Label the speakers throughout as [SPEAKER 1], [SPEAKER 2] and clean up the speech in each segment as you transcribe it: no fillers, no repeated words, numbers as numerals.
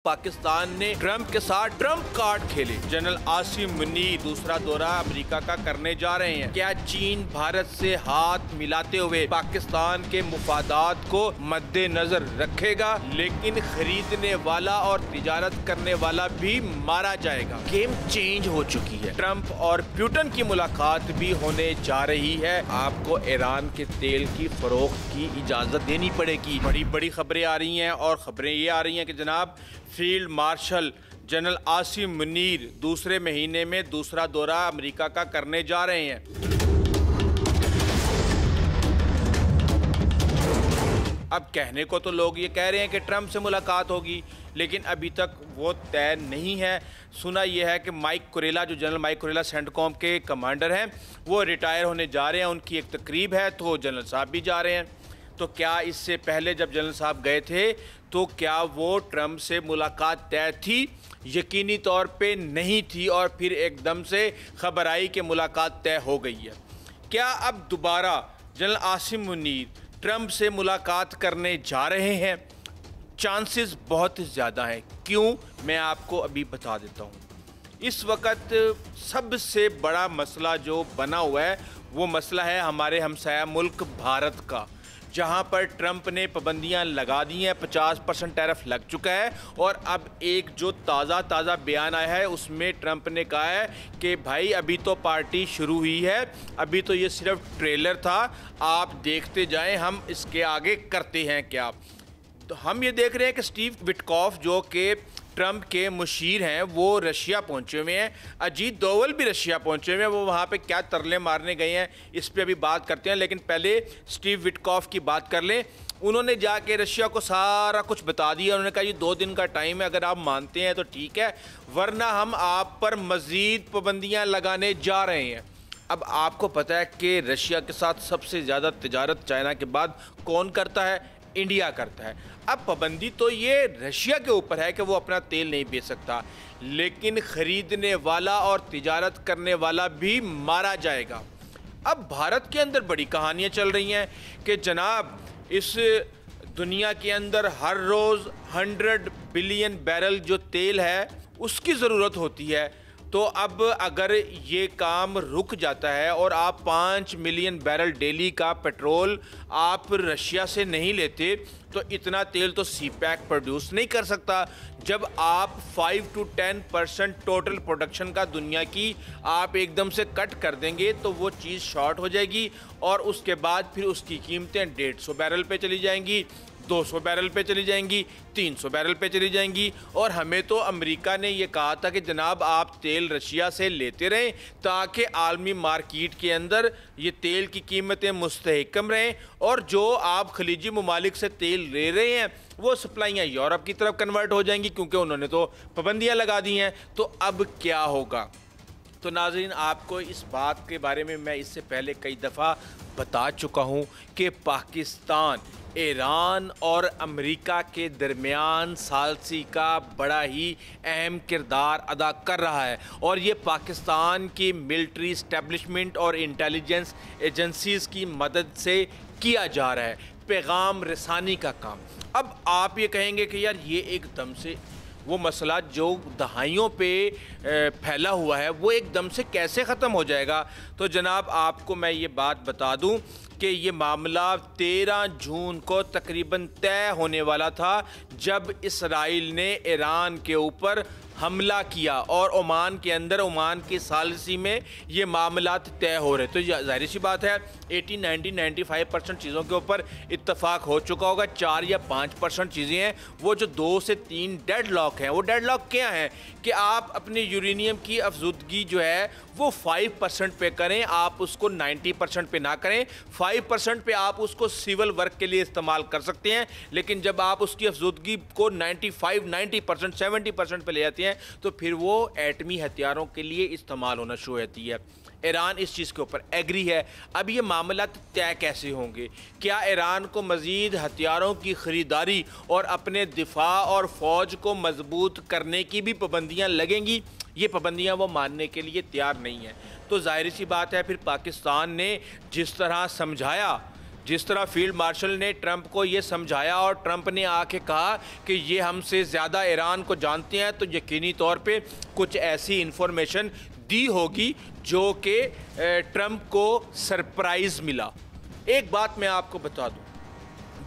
[SPEAKER 1] पाकिस्तान ने ट्रंप के साथ ट्रंप कार्ड खेले। जनरल आसिम मुनीर दूसरा दौरा अमेरिका का करने जा रहे हैं। क्या चीन भारत से हाथ मिलाते हुए पाकिस्तान के मुफादात को मद्देनजर रखेगा, लेकिन खरीदने वाला और तिजारत करने वाला भी मारा जाएगा। गेम चेंज हो चुकी है। ट्रंप और पुतिन की मुलाकात भी होने जा रही है। आपको ईरान के तेल की फरोख्त की इजाजत देनी पड़ेगी। बड़ी बड़ी खबरें आ रही हैं और खबरें ये आ रही हैं कि जनाब field marshal general Asim Munir दूसरे महीने में दूसरा दौरा अमेरिका का करने जा रहे हैं। अब कहने को तो लोग ये कह रहे हैं कि ट्रंप से मुलाकात होगी, लेकिन अभी तक वो तय नहीं है। सुना यह है कि माइक कुरेला, जो जनरल माइक कुरेला सेंटकॉम के कमांडर हैं, वो रिटायर होने जा रहे हैं। उनकी एक तकरीब है तो जनरल साहब भी जा रहे हैं। तो क्या इससे पहले जब जनरल साहब गए थे तो क्या वो ट्रंप से मुलाकात तय थी? यकीनी तौर पे नहीं थी और फिर एकदम से खबर आई कि मुलाकात तय हो गई है। क्या अब दोबारा जनरल आसिम मुनीर ट्रंप से मुलाकात करने जा रहे हैं? चांसेस बहुत ज़्यादा हैं। क्यों, मैं आपको अभी बता देता हूँ। इस वक्त सबसे बड़ा मसला जो बना हुआ है वो मसला है हमारे हमसाया मुल्क भारत का, जहां पर ट्रंप ने पाबंदियां लगा दी हैं। 50% टैरिफ लग चुका है और अब एक जो ताज़ा बयान आया है उसमें ट्रंप ने कहा है कि भाई अभी तो पार्टी शुरू हुई है, अभी तो ये सिर्फ ट्रेलर था, आप देखते जाएं, हम इसके आगे करते हैं क्या। तो हम ये देख रहे हैं कि स्टीव विटकॉफ जो कि ट्रंप के मुशीर हैं वो रशिया पहुंचे हुए हैं। अजीत दोवल भी रशिया पहुंचे हुए हैं। वो वहाँ पे क्या तरले मारने गए हैं इस पे अभी बात करते हैं, लेकिन पहले स्टीव विटकॉफ की बात कर लें। उन्होंने जाके रशिया को सारा कुछ बता दिया। उन्होंने कहा ये 2 दिन का टाइम है, अगर आप मानते हैं तो ठीक है, वरना हम आप पर मज़ीद पाबंदियाँ लगाने जा रहे हैं। अब आपको पता है कि रशिया के साथ सबसे ज़्यादा तिजारत चाइना के बाद कौन करता है? इंडिया करता है। अब पाबंदी तो ये रशिया के ऊपर है कि वो अपना तेल नहीं बेच सकता, लेकिन ख़रीदने वाला और तिजारत करने वाला भी मारा जाएगा। अब भारत के अंदर बड़ी कहानियाँ चल रही हैं कि जनाब इस दुनिया के अंदर हर रोज़ 100 बिलियन बैरल जो तेल है उसकी ज़रूरत होती है। तो अब अगर ये काम रुक जाता है और आप 5 मिलियन बैरल डेली का पेट्रोल आप रशिया से नहीं लेते, तो इतना तेल तो सी पैक प्रोड्यूस नहीं कर सकता। जब आप 5 to 10% टोटल प्रोडक्शन का दुनिया की आप एकदम से कट कर देंगे तो वो चीज़ शॉर्ट हो जाएगी और उसके बाद फिर उसकी कीमतें 150 बैरल पे चली जाएंगी, 200 बैरल पे चली जाएंगी, 300 बैरल पे चली जाएंगी। और हमें तो अमेरिका ने ये कहा था कि जनाब आप तेल रशिया से लेते रहें ताकि आलमी मार्केट के अंदर ये तेल की कीमतें मुस्तहकम रहें, और जो आप खलीजी ममालिक से तेल ले रहे हैं वो सप्लाइयाँ यूरोप की तरफ कन्वर्ट हो जाएंगी, क्योंकि उन्होंने तो पाबंदियाँ लगा दी हैं। तो अब क्या होगा? तो नाज़रीन, आपको इस बात के बारे में मैं इससे पहले कई दफ़ा बता चुका हूँ कि पाकिस्तान ईरान और अमेरिका के दरमियान सालसी का बड़ा ही अहम किरदार अदा कर रहा है, और ये पाकिस्तान की मिलिट्री इस्टेब्लिशमेंट और इंटेलिजेंस एजेंसीज़ की मदद से किया जा रहा है, पैगाम रसानी का काम। अब आप ये कहेंगे कि यार ये एकदम से वो मसला जो दहाइयों पे फैला हुआ है वो एकदम से कैसे ख़त्म हो जाएगा? तो जनाब आपको मैं ये बात बता दूं कि ये मामला 13 जून को तकरीबन तय होने वाला था, जब इसराइल ने ईरान के ऊपर हमला किया और ओमान के अंदर, ओमान की सालसी में ये मामलात तय हो रहे। तो जाहिर सी बात है 80, 90, 95% चीज़ों के ऊपर इत्तफाक हो चुका होगा। 4 या 5% चीज़ें हैं वो जो 2 से 3 डेड लॉक हैं। वो डेड लॉक क्या हैं कि आप अपनी यूरेनियम की अफजुदगी जो है वो 5% पे करें, आप उसको 90% पे ना करें। 5% पे आप उसको सिविल वर्क के लिए इस्तेमाल कर सकते हैं, लेकिन जब आप उसकी अफजुदगी को 95, 90%, 70% पे ले जाते हैं तो फिर वो एटमी हथियारों के लिए इस्तेमाल होना शुरू होती है। ईरान इस चीज़ के ऊपर एग्री है। अब ये मामला तय कैसे होंगे? क्या ईरान को मज़ीद हथियारों की ख़रीदारी और अपने दिफा और फ़ौज को मजबूत करने की भी पाबंदियाँ लगेंगी? ये पाबंदियाँ वो मानने के लिए तैयार नहीं है। तो जाहिर सी बात है फिर पाकिस्तान ने जिस तरह समझाया जिस तरह फील्ड मार्शल ने ट्रंप को ये समझाया और ट्रंप ने आके कहा कि ये हमसे ज़्यादा ईरान को जानते हैं, तो यकीनी तौर पे कुछ ऐसी इंफॉर्मेशन दी होगी जो कि ट्रंप को सरप्राइज़ मिला। एक बात मैं आपको बता दूं,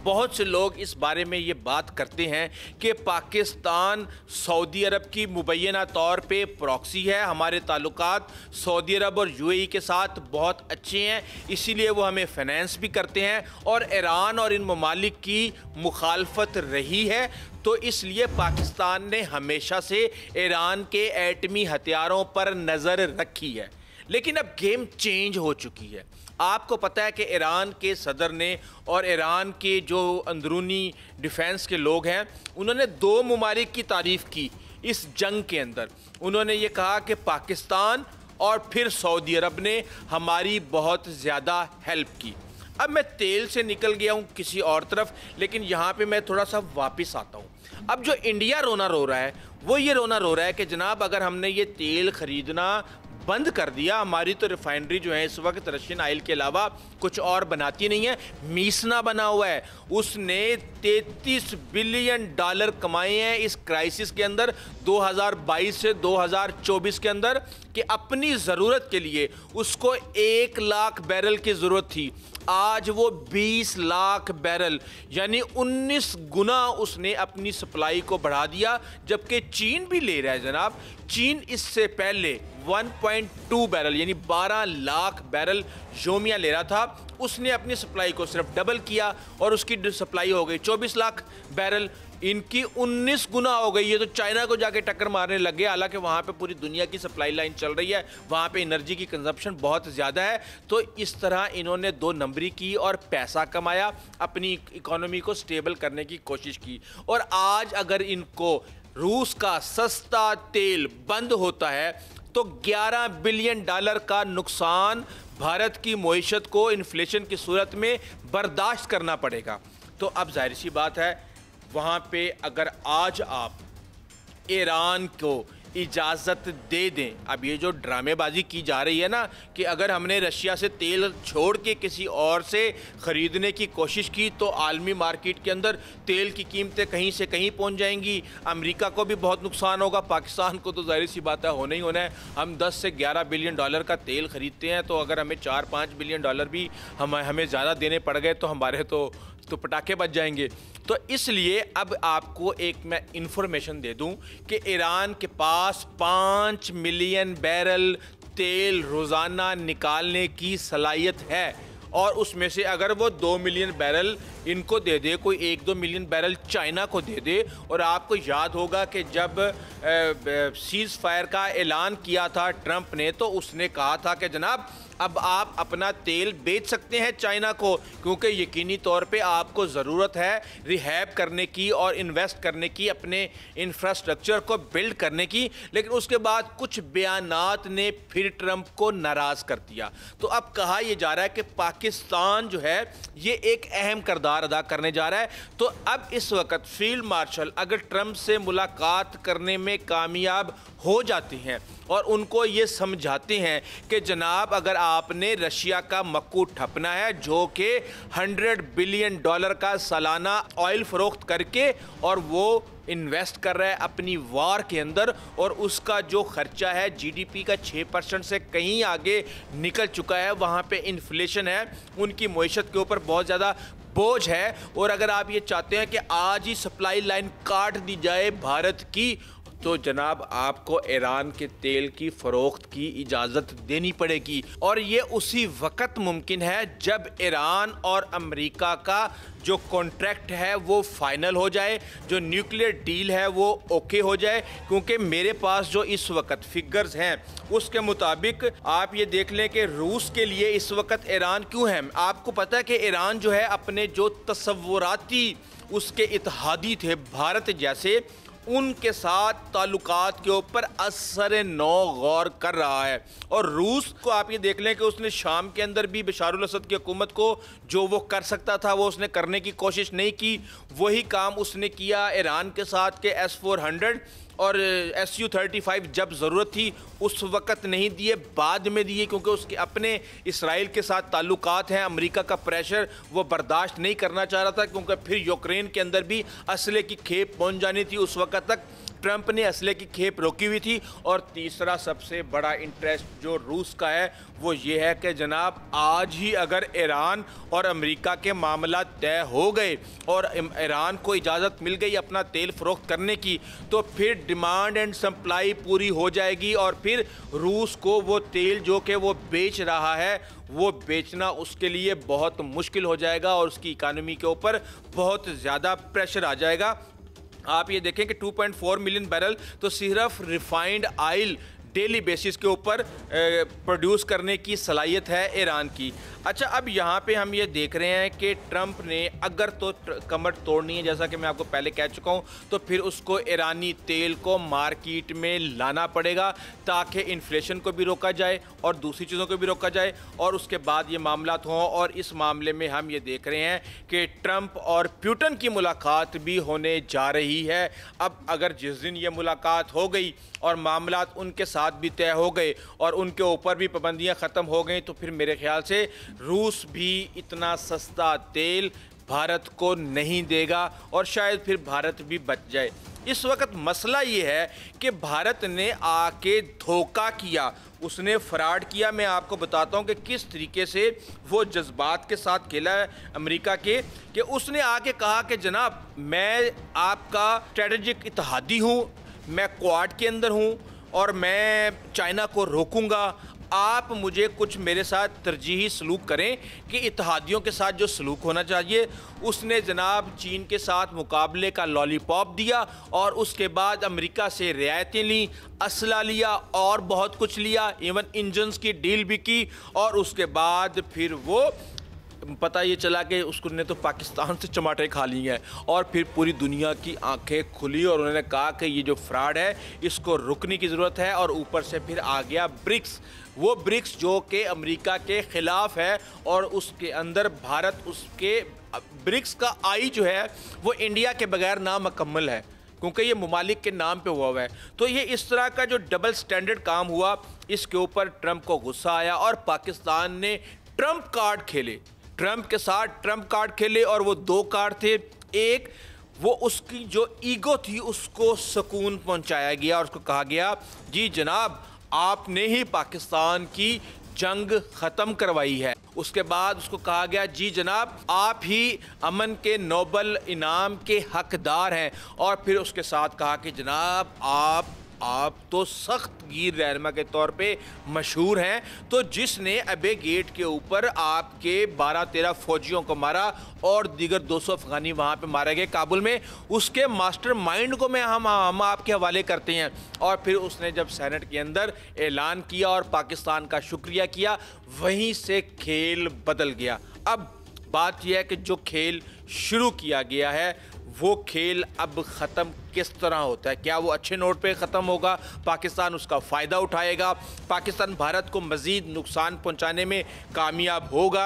[SPEAKER 1] बहुत से लोग इस बारे में ये बात करते हैं कि पाकिस्तान सऊदी अरब की मुबैना तौर पे प्रॉक्सी है, हमारे ताल्लुकात सऊदी अरब और यूएई के साथ बहुत अच्छे हैं, इसीलिए वो हमें फाइनेंस भी करते हैं और ईरान और इन ममालिक की मुखालफत रही है, तो इसलिए पाकिस्तान ने हमेशा से ईरान के एटमी हथियारों पर नज़र रखी है। लेकिन अब गेम चेंज हो चुकी है। आपको पता है कि ईरान के सदर ने और ईरान के जो अंदरूनी डिफेंस के लोग हैं, उन्होंने दो ममालिक की तारीफ़ की इस जंग के अंदर। उन्होंने ये कहा कि पाकिस्तान और फिर सऊदी अरब ने हमारी बहुत ज़्यादा हेल्प की। अब मैं तेल से निकल गया हूँ किसी और तरफ, लेकिन यहाँ पे मैं थोड़ा सा वापस आता हूँ। अब जो इंडिया रोना रो रहा है वो ये रोना रो रहा है कि जनाब अगर हमने ये तेल ख़रीदना बंद कर दिया, हमारी तो रिफाइनरी जो है इस वक्त रशियन ऑयल के अलावा कुछ और बनाती नहीं है, मीसना बना हुआ है। उसने 33 बिलियन डॉलर कमाए हैं इस क्राइसिस के अंदर 2022 से 2024 के अंदर, कि अपनी ज़रूरत के लिए उसको 1 लाख बैरल की ज़रूरत थी, आज वो 20 लाख बैरल यानी 19 गुना उसने अपनी सप्लाई को बढ़ा दिया। जबकि चीन भी ले रहा है जनाब, चीन इससे पहले 1.2 बैरल यानी 12 लाख बैरल योमिया ले रहा था, उसने अपनी सप्लाई को सिर्फ डबल किया और उसकी सप्लाई हो गई 24 लाख बैरल, इनकी 19 गुना हो गई है। तो चाइना को जाके टक्कर मारने लग गए, हालांकि वहाँ पे पूरी दुनिया की सप्लाई लाइन चल रही है, वहाँ पे एनर्जी की कंजप्शन बहुत ज़्यादा है। तो इस तरह इन्होंने 2 नंबरी की और पैसा कमाया, अपनी इकोनॉमी को स्टेबल करने की कोशिश की। और आज अगर इनको रूस का सस्ता तेल बंद होता है तो 11 बिलियन डॉलर का नुकसान भारत की मईशत को इन्फ्लेशन की सूरत में बर्दाश्त करना पड़ेगा। तो अब जाहिर सी बात है, वहाँ पे अगर आज आप ईरान को इजाज़त दे दें, अब ये जो ड्रामेबाजी की जा रही है ना कि अगर हमने रशिया से तेल छोड़ के किसी और से ख़रीदने की कोशिश की तो आलमी मार्केट के अंदर तेल की कीमतें कहीं से कहीं पहुंच जाएंगी, अमेरिका को भी बहुत नुकसान होगा, पाकिस्तान को तो जाहिर सी बात है होना ही होना है। हम 10 से 11 बिलियन डॉलर का तेल ख़रीदते हैं, तो अगर हमें 4-5 बिलियन डॉलर भी हमें ज़्यादा देने पड़ गए तो हमारे तो पटाखे बच जाएंगे। तो इसलिए अब आपको एक मैं इंफॉर्मेशन दे दूं कि ईरान के पास 5 मिलियन बैरल तेल रोज़ाना निकालने की सलाहियत है, और उसमें से अगर वो 2 मिलियन बैरल इनको दे दे, कोई 1-2 मिलियन बैरल चाइना को दे दे। और आपको याद होगा कि जब सीज़ फायर का ऐलान किया था ट्रंप ने, तो उसने कहा था कि जनाब अब आप अपना तेल बेच सकते हैं चाइना को, क्योंकि यकीनी तौर पे आपको ज़रूरत है रिहैब करने की और इन्वेस्ट करने की, अपने इंफ्रास्ट्रक्चर को बिल्ड करने की। लेकिन उसके बाद कुछ बयानात ने फिर ट्रंप को नाराज़ कर दिया। तो अब कहा यह जा रहा है कि पाकिस्तान जो है ये एक अहम किरदार अदा करने जा रहा है। तो अब इस वक्त फील्ड मार्शल अगर ट्रंप से मुलाकात करने में कामयाब हो जाते हैं और उनको ये समझाते हैं कि जनाब अगर आपने रशिया का मक्कू ठपना है जो कि 100 बिलियन डॉलर का सालाना ऑयल फरोख्त करके और वो इन्वेस्ट कर रहा है अपनी वार के अंदर, और उसका जो खर्चा है जीडीपी का 6% से कहीं आगे निकल चुका है, वहाँ पे इन्फ्लेशन है, उनकी मईशत के ऊपर बहुत ज़्यादा बोझ है। और अगर आप ये चाहते हैं कि आज ही सप्लाई लाइन काट दी जाए भारत की, तो जनाब आपको ईरान के तेल की फ़रोख्त की इजाज़त देनी पड़ेगी। और ये उसी वक्त मुमकिन है जब ईरान और अमेरिका का जो कॉन्ट्रैक्ट है वो फाइनल हो जाए, जो न्यूक्लियर डील है वो ओके हो जाए। क्योंकि मेरे पास जो इस वक्त फिगर्स हैं उसके मुताबिक आप ये देख लें कि रूस के लिए इस वक्त ईरान क्यों है। आपको पता है कि ईरान जो है अपने जो तसव्वुराती उसके इत्तेहादी थे भारत जैसे, उनके साथ ताल्लुकात के ऊपर असर नौ गौर कर रहा है। और रूस को आप ये देख लें कि उसने शाम के अंदर भी बशारुल असद की हुकूमत को जो वो कर सकता था वो उसने करने की कोशिश नहीं की। वही काम उसने किया ईरान के साथ के S-400 और Su-35 जब ज़रूरत थी उस वक़्त नहीं दिए, बाद में दिए, क्योंकि उसके अपने इसराइल के साथ ताल्लुकात हैं। अमेरिका का प्रेशर वो बर्दाश्त नहीं करना चाह रहा था, क्योंकि फिर यूक्रेन के अंदर भी असले की खेप पहुंच जानी थी। उस वक़्त तक ट्रंप ने असले की खेप रोकी हुई थी। और तीसरा सबसे बड़ा इंटरेस्ट जो रूस का है वो ये है कि जनाब आज ही अगर ईरान और अमेरिका के मामला तय हो गए और ईरान को इजाज़त मिल गई अपना तेल फ़रोख्त करने की, तो फिर डिमांड एंड सप्लाई पूरी हो जाएगी और फिर रूस को वो तेल जो कि वो बेच रहा है वो बेचना उसके लिए बहुत मुश्किल हो जाएगा और उसकी इकानमी के ऊपर बहुत ज़्यादा प्रेशर आ जाएगा। आप ये देखें कि 2.4 मिलियन बैरल तो सिर्फ रिफाइंड ऑयल डेली बेसिस के ऊपर प्रोड्यूस करने की सलाहियत है ईरान की। अच्छा, अब यहाँ पे हम ये देख रहे हैं कि ट्रंप ने अगर तो कमर तोड़नी है, जैसा कि मैं आपको पहले कह चुका हूँ, तो फिर उसको ईरानी तेल को मार्केट में लाना पड़ेगा ताकि इन्फ्लेशन को भी रोका जाए और दूसरी चीज़ों को भी रोका जाए और उसके बाद ये मामला हों। और इस मामले में हम ये देख रहे हैं कि ट्रंप और पुतिन की मुलाकात भी होने जा रही है। अब अगर जिस दिन ये मुलाकात हो गई और मामला उनके साथ भी तय हो गए और उनके ऊपर भी पाबंदियां ख़त्म हो गई, तो फिर मेरे ख्याल से रूस भी इतना सस्ता तेल भारत को नहीं देगा और शायद फिर भारत भी बच जाए। इस वक्त मसला ये है कि भारत ने आके धोखा किया, उसने फ्रॉड किया। मैं आपको बताता हूँ कि किस तरीके से वो जज्बात के साथ खेला है अमेरिका के, कि उसने आके कहा कि जनाब मैं आपका स्ट्रेटेजिक इत्तेहादी हूँ, मैं क्वाड के अंदर हूँ और मैं चाइना को रोकूंगा। आप मुझे कुछ मेरे साथ तरजीही सलूक करें कि इत्तेहादियों के साथ जो सलूक होना चाहिए। उसने जनाब चीन के साथ मुकाबले का लॉलीपॉप दिया और उसके बाद अमेरिका से रियायतें ली, असला लिया और बहुत कुछ लिया, इवन इंजन्स की डील भी की। और उसके बाद फिर वो पता ये चला कि उसको ने तो पाकिस्तान से टमाटर खा लिए हैं और फिर पूरी दुनिया की आंखें खुली और उन्होंने कहा कि ये जो फ्रॉड है इसको रुकने की ज़रूरत है। और ऊपर से फिर आ गया ब्रिक्स, वो ब्रिक्स जो कि अमेरिका के ख़िलाफ़ है और उसके अंदर भारत, उसके ब्रिक्स का आई जो है वो इंडिया के बगैर नामुकम्मल है क्योंकि ये ममालिक के नाम पे हुआ है। तो ये इस तरह का जो डबल स्टैंडर्ड काम हुआ, इसके ऊपर ट्रंप को गुस्सा आया और पाकिस्तान ने ट्रंप कार्ड खेले, ट्रंप के साथ ट्रंप कार्ड खेले। और वो दो कार्ड थे, एक वो उसकी जो ईगो थी उसको सुकून पहुंचाया गया और उसको कहा गया जी जनाब आपने ही पाकिस्तान की जंग ख़त्म करवाई है। उसके बाद उसको कहा गया जी जनाब आप ही अमन के नोबल इनाम के हकदार हैं। और फिर उसके साथ कहा कि जनाब आप तो सख्त गिर रहनमा के तौर पे मशहूर हैं, तो जिसने अबे गेट के ऊपर आपके 12-13 फौजियों को मारा और दीगर 200 अफगानी वहाँ पे मारे गए काबुल में, उसके मास्टरमाइंड को हम आपके हवाले करते हैं। और फिर उसने जब सेनेट के अंदर ऐलान किया और पाकिस्तान का शुक्रिया किया, वहीं से खेल बदल गया। अब बात यह है कि जो खेल शुरू किया गया है वो खेल अब ख़त्म किस तरह होता है? क्या वो अच्छे नोट पे ख़त्म होगा, पाकिस्तान उसका फ़ायदा उठाएगा, पाकिस्तान भारत को मज़ीद नुकसान पहुंचाने में कामयाब होगा,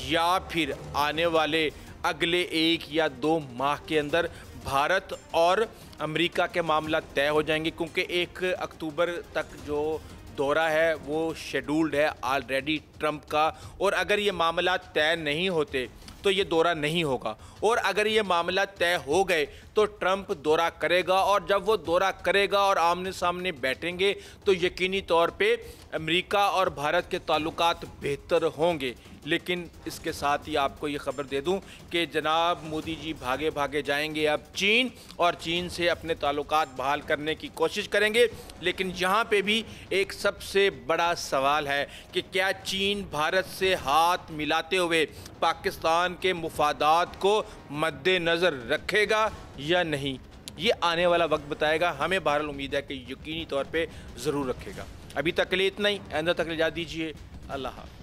[SPEAKER 1] या फिर आने वाले अगले 1 या 2 माह के अंदर भारत और अमेरिका के मामला तय हो जाएंगे? क्योंकि 1 अक्टूबर तक जो दौरा है वो शेड्यूल्ड है ऑलरेडी ट्रंप का, और अगर ये मामला तय नहीं होते तो ये दौरा नहीं होगा। और अगर ये मामला तय हो गए तो ट्रंप दौरा करेगा, और जब वो दौरा करेगा और आमने सामने बैठेंगे तो यकीनी तौर पे अमेरिका और भारत के ताल्लुकात बेहतर होंगे। लेकिन इसके साथ ही आपको ये ख़बर दे दूं कि जनाब मोदी जी भागे भागे जाएंगे अब चीन, और चीन से अपने ताल्लुकात बहाल करने की कोशिश करेंगे। लेकिन यहाँ पे भी एक सबसे बड़ा सवाल है कि क्या चीन भारत से हाथ मिलाते हुए पाकिस्तान के मुफादात को मद्देनज़र रखेगा या नहीं? ये आने वाला वक्त बताएगा। हमें बहरहाल उम्मीद है कि यकीनी तौर पे ज़रूर रखेगा। अभी तक के लिए इतना ही, आइंदा तक इजाज़त दीजिए। अल्लाह हाफ़िज़।